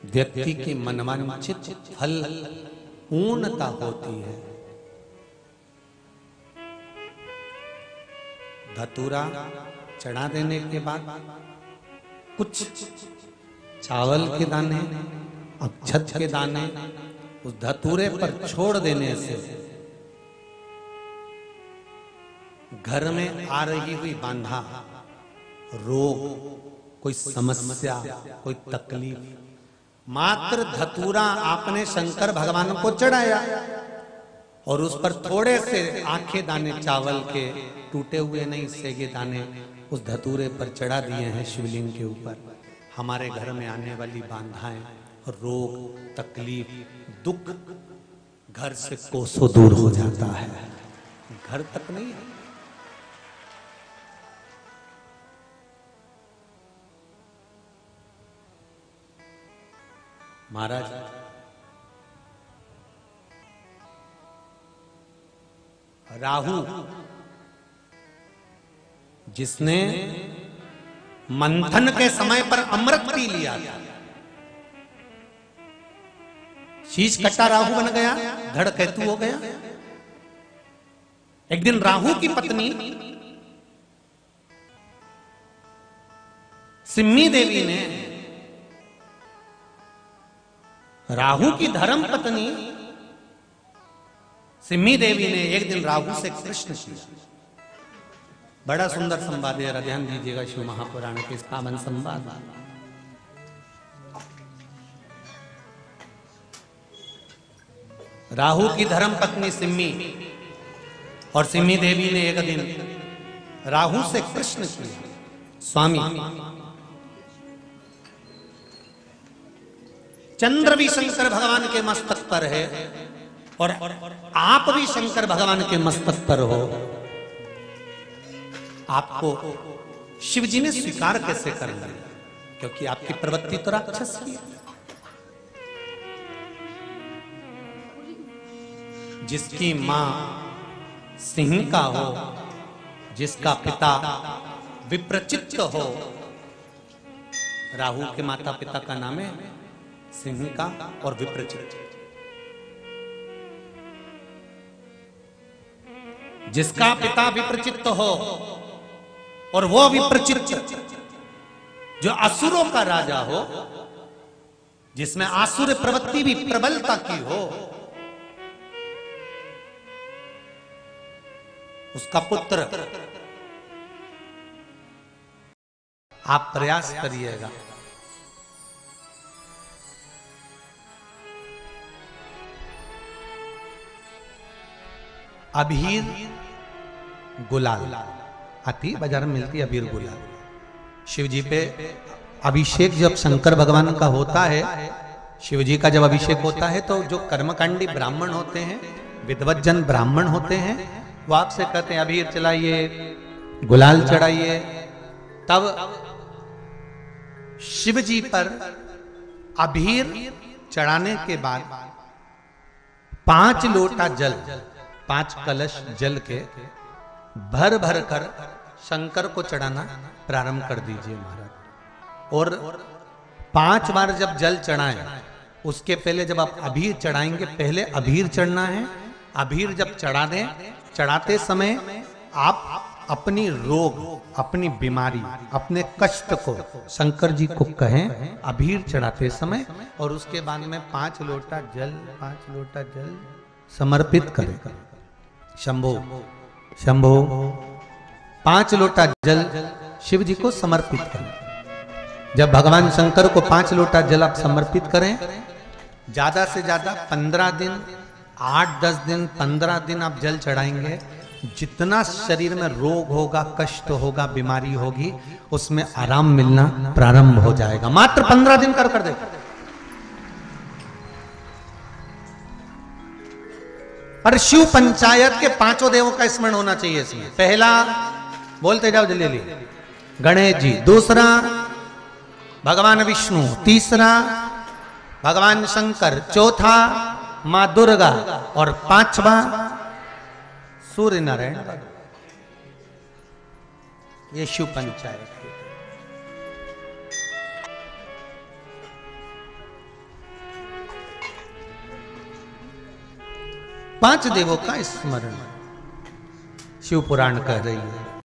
व्यक्ति की मनवांछित फल पूर्णता होती है। धतूरा चढ़ा देने के बाद कुछ चावल के दाने, अक्षत के दाने उस धतूरे पर छोड़ देने से घर में आ रही हुई बाधा, रोग, कोई समस्या, कोई तकलीफ, मात्र धतूरा आपने शंकर भगवान को चढ़ाया और उस पर थोड़े से आखे दाने चावल के, टूटे हुए नहीं सेगे दाने उस धतूरे पर चढ़ा दिए हैं शिवलिंग के ऊपर, हमारे घर में आने वाली बाधाएं, रोग, तकलीफ, दुख घर से कोसों दूर हो जाता है। घर तक नहीं है। महाराज राहु जिसने मंथन के समय पर अमृत पी लिया था, शीश कट्टा राहु बन गया, धड़ केतु हो गया। एक दिन राहु की पत्नी सिम्मी देवी ने, राहु की धर्म पत्नी सिम्मी देवी ने एक दिन राहु से प्रश्न किया। बड़ा सुंदर संवाद है, ध्यान दीजिएगा शिव महापुराण के इस पावन संवाद। राहु की धर्म पत्नी सिम्मी और सिम्मी देवी ने एक दिन राहु से प्रश्न किया, स्वामी चंद्र भी शंकर भगवान के मस्तक पर है और आप भी शंकर भगवान के मस्तक पर हो, आपको शिव जी ने स्वीकार कैसे कर लिया? क्योंकि आपकी प्रवृत्ति तो राक्षस की है। जिसकी मां सिंह का हो, जिसका पिता विप्रचित्त हो, राहु के माता पिता का नाम है सिंह का और विप्रचित्त। जिसका पिता विप्रचित्त हो और वो विप्रचित्त जो असुरों का राजा हो, जिसमें आसुर प्रवृत्ति भी प्रबलता की हो, उसका पुत्र, आप प्रयास करिएगा अबीर गुलाल आती बाजार में मिलती, अबीर गुलाल। शिव जी पे अभिषेक जब शंकर भगवान का होता है, शिव जी का जब अभिषेक होता है तो जो कर्मकांडी ब्राह्मण होते हैं, विद्वत जन ब्राह्मण होते हैं, वो आपसे कहते हैं अबीर चलाइए, गुलाल चढ़ाइए। तब शिव जी पर अबीर चढ़ाने के बाद 5 लोटा जल, 5 कलश जल के भर भर कर शंकर को चढ़ाना प्रारंभ कर दीजिए महाराज। और 5 बार जब जल चढ़ाएं, उसके पहले जब आप अबीर चढ़ाएंगे, पहले अबीर चढ़ना है। अबीर जब चढ़ा दें, चढ़ाते समय आप अपनी रोग, अपनी बीमारी, अपने कष्ट को शंकर जी को कहें अबीर चढ़ाते समय, और उसके बाद में 5 लोटा जल समर्पित करें। शंभो शंभो 5 लोटा जल शिव जी को समर्पित करें। जब भगवान शंकर को 5 लोटा जल आप समर्पित करें, ज्यादा से ज्यादा 15 दिन, 8-10 दिन, 15 दिन आप जल चढ़ाएंगे, जितना शरीर में रोग होगा, कष्ट होगा, बीमारी होगी, उसमें आराम मिलना प्रारंभ हो जाएगा। मात्र 15 दिन कर दे। और शिव पंचायत के 5 देवों का स्मरण होना चाहिए इसमें। पहला बोलते जाओ जल्दी जल्दी, गणेश जी। दूसरा भगवान विष्णु। तीसरा भगवान शंकर। चौथा मां दुर्गा। और 5वां सूर्य नारायण। ये शिव पंचायत। 5 देवों का स्मरण शिव पुराण कह रही है।